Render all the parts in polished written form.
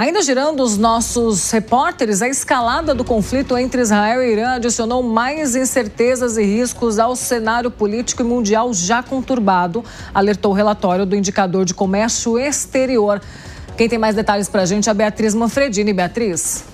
Ainda girando os nossos repórteres, a escalada do conflito entre Israel e Irã adicionou mais incertezas e riscos ao cenário político e mundial já conturbado, alertou o relatório do Indicador de Comércio Exterior. Quem tem mais detalhes para a gente é a Beatriz Manfredini. Beatriz.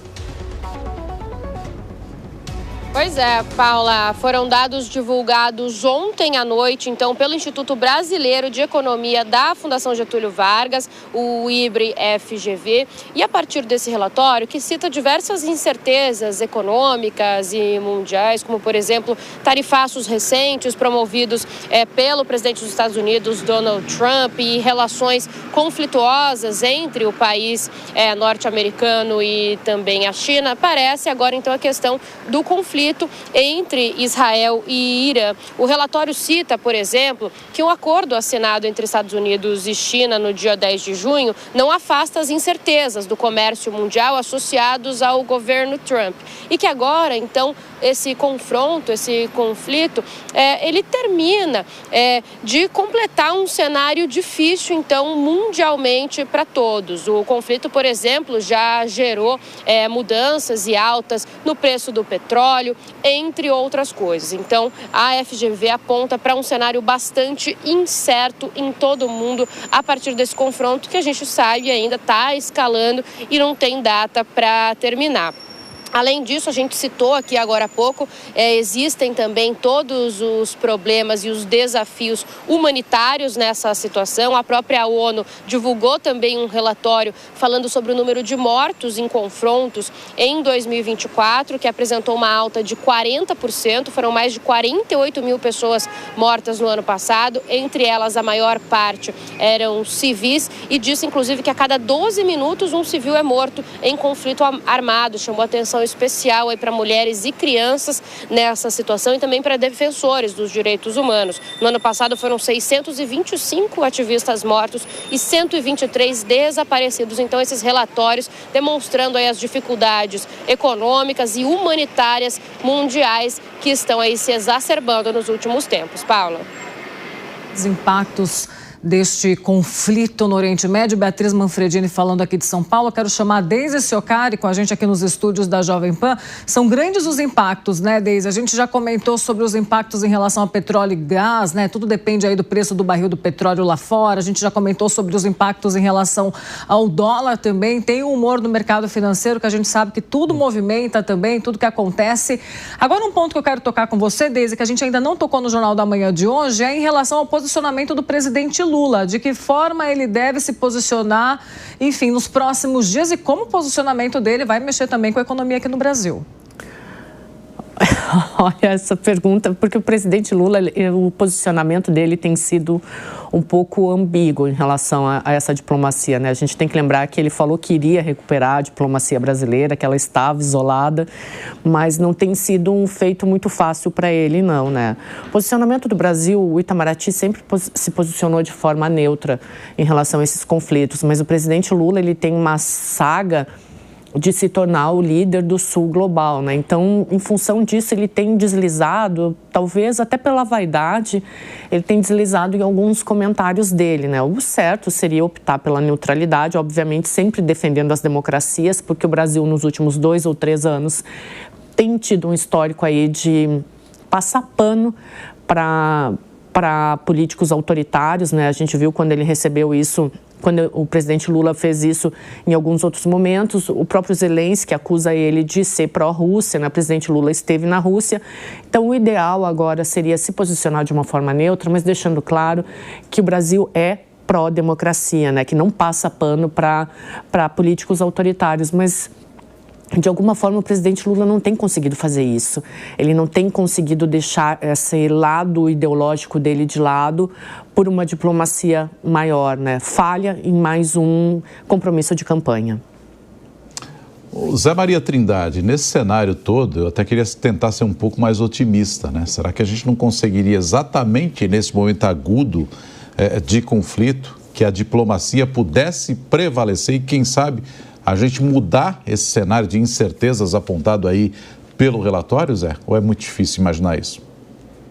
Pois é, Paula, foram dados divulgados ontem à noite, então, pelo Instituto Brasileiro de Economia da Fundação Getúlio Vargas, o IBRE-FGV, e a partir desse relatório, que cita diversas incertezas econômicas e mundiais, como, por exemplo, tarifaços recentes promovidos pelo presidente dos Estados Unidos, Donald Trump, e relações conflituosas entre o país norte-americano e também a China, parece agora, então, a questão do conflito entre Israel e Irã. O relatório cita, por exemplo, que um acordo assinado entre Estados Unidos e China no dia 10 de junho não afasta as incertezas do comércio mundial associados ao governo Trump. E que agora, então, esse confronto, esse conflito, ele termina de completar um cenário difícil, então, mundialmente para todos. O conflito, por exemplo, já gerou mudanças e altas no preço do petróleo, entre outras coisas. Então, a FGV aponta para um cenário bastante incerto em todo o mundo a partir desse confronto que a gente sabe ainda está escalando e não tem data para terminar. Além disso, a gente citou aqui agora há pouco, existem também todos os problemas e os desafios humanitários nessa situação. A própria ONU divulgou também um relatório falando sobre o número de mortos em confrontos em 2024, que apresentou uma alta de 40%. Foram mais de 48 mil pessoas mortas no ano passado. Entre elas, a maior parte eram civis e disse, inclusive, que a cada 12 minutos um civil é morto em conflito armado. Chamou atenção especial para mulheres e crianças nessa situação e também para defensores dos direitos humanos. No ano passado foram 625 ativistas mortos e 123 desaparecidos. Então, esses relatórios demonstrando aí as dificuldades econômicas e humanitárias mundiais que estão aí se exacerbando nos últimos tempos. Paula. Os impactos deste conflito no Oriente Médio. Beatriz Manfredini falando aqui de São Paulo. Quero chamar a Deise Ciocari com a gente aqui nos estúdios da Jovem Pan. São grandes os impactos, né, Deise? A gente já comentou sobre os impactos em relação a petróleo e gás, né? Tudo depende aí do preço do barril do petróleo lá fora. A gente já comentou sobre os impactos em relação ao dólar também. Tem o humor no mercado financeiro, que a gente sabe que tudo movimenta também, tudo que acontece. Agora, um ponto que eu quero tocar com você, Deise, que a gente ainda não tocou no Jornal da Manhã de hoje, é em relação ao posicionamento do presidente Lula. De que forma ele deve se posicionar, enfim, nos próximos dias e como o posicionamento dele vai mexer também com a economia aqui no Brasil? Olha essa pergunta, porque o presidente Lula, o posicionamento dele tem sido um pouco ambíguo em relação a essa diplomacia, né? A gente tem que lembrar que ele falou que iria recuperar a diplomacia brasileira, que ela estava isolada, mas não tem sido um feito muito fácil para ele, não, né? O posicionamento do Brasil, o Itamaraty sempre se posicionou de forma neutra em relação a esses conflitos, mas o presidente Lula, ele tem uma saga de se tornar o líder do Sul global, né? Então, em função disso, ele tem deslizado, talvez até pela vaidade, ele tem deslizado em alguns comentários dele, né? O certo seria optar pela neutralidade, obviamente sempre defendendo as democracias, porque o Brasil, nos últimos 2 ou 3 anos, tem tido um histórico aí de passar pano para políticos autoritários, né? A gente viu quando ele recebeu isso, quando o presidente Lula fez isso em alguns outros momentos. O próprio Zelensky acusa ele de ser pró-Rússia, né? O presidente Lula esteve na Rússia. Então, o ideal agora seria se posicionar de uma forma neutra, mas deixando claro que o Brasil é pró-democracia, né? Que não passa pano para políticos autoritários, mas de alguma forma o presidente Lula não tem conseguido fazer isso. Ele não tem conseguido deixar esse lado ideológico dele de lado por uma diplomacia maior, né? Falha em mais um compromisso de campanha. O Zé Maria Trindade, nesse cenário todo, eu até queria tentar ser um pouco mais otimista, né? Será que a gente não conseguiria exatamente nesse momento agudo de conflito, que a diplomacia pudesse prevalecer e, quem sabe, a gente mudar esse cenário de incertezas apontado aí pelo relatório, Zé? Ou é muito difícil imaginar isso?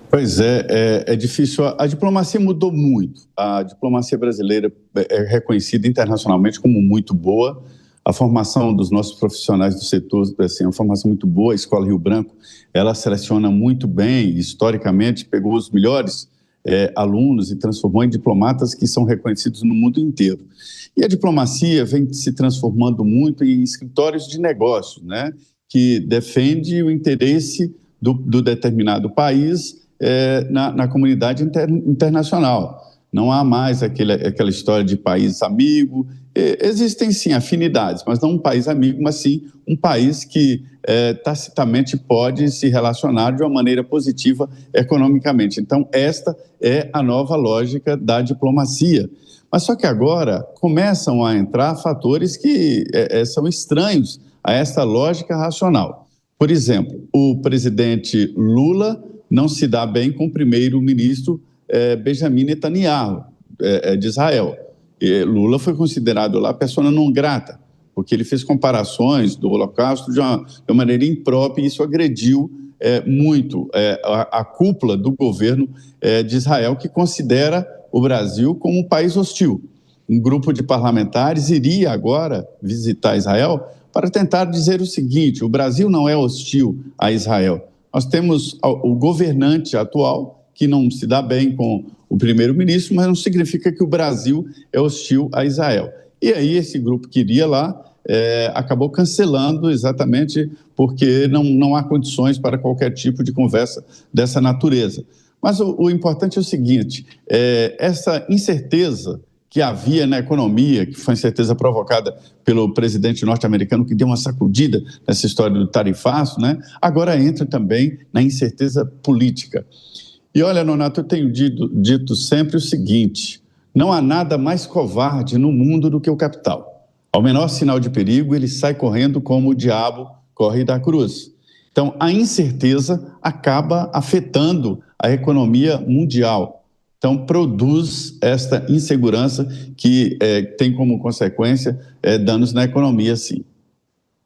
Pois é difícil. A diplomacia mudou muito. A diplomacia brasileira é reconhecida internacionalmente como muito boa, A formação dos nossos profissionais do setor assim, é uma formação muito boa. A Escola Rio Branco, ela seleciona muito bem, historicamente, pegou os melhores alunos e transformou em diplomatas que são reconhecidos no mundo inteiro. E a diplomacia vem se transformando muito em escritórios de negócios, né, que defende o interesse do determinado país na comunidade internacional. Não há mais aquela história de país amigo. Existem, sim, afinidades, mas não um país amigo, mas sim um país que tacitamente pode se relacionar de uma maneira positiva economicamente. Então, esta é a nova lógica da diplomacia. Mas só que agora começam a entrar fatores que são estranhos a esta lógica racional. Por exemplo, o presidente Lula não se dá bem com o primeiro-ministro Benjamin Netanyahu, de Israel. Lula foi considerado lá persona non grata, porque ele fez comparações do Holocausto de uma maneira imprópria, e isso agrediu muito a cúpula do governo de Israel, que considera o Brasil como um país hostil. Um grupo de parlamentares iria agora visitar Israel para tentar dizer o seguinte: o Brasil não é hostil a Israel. Nós temos o governante atual, que não se dá bem com o primeiro-ministro, mas não significa que o Brasil é hostil a Israel. E aí esse grupo que iria lá acabou cancelando, exatamente porque não há condições para qualquer tipo de conversa dessa natureza. Mas o importante é o seguinte: essa incerteza que havia na economia, que foi incerteza provocada pelo presidente norte-americano, que deu uma sacudida nessa história do tarifaço, né? Agora entra também na incerteza política. E olha, Nonato, eu tenho dito sempre o seguinte: não há nada mais covarde no mundo do que o capital. Ao menor sinal de perigo, ele sai correndo como o diabo corre da cruz. Então, a incerteza acaba afetando a economia mundial. Então, produz esta insegurança que tem como consequência danos na economia, sim.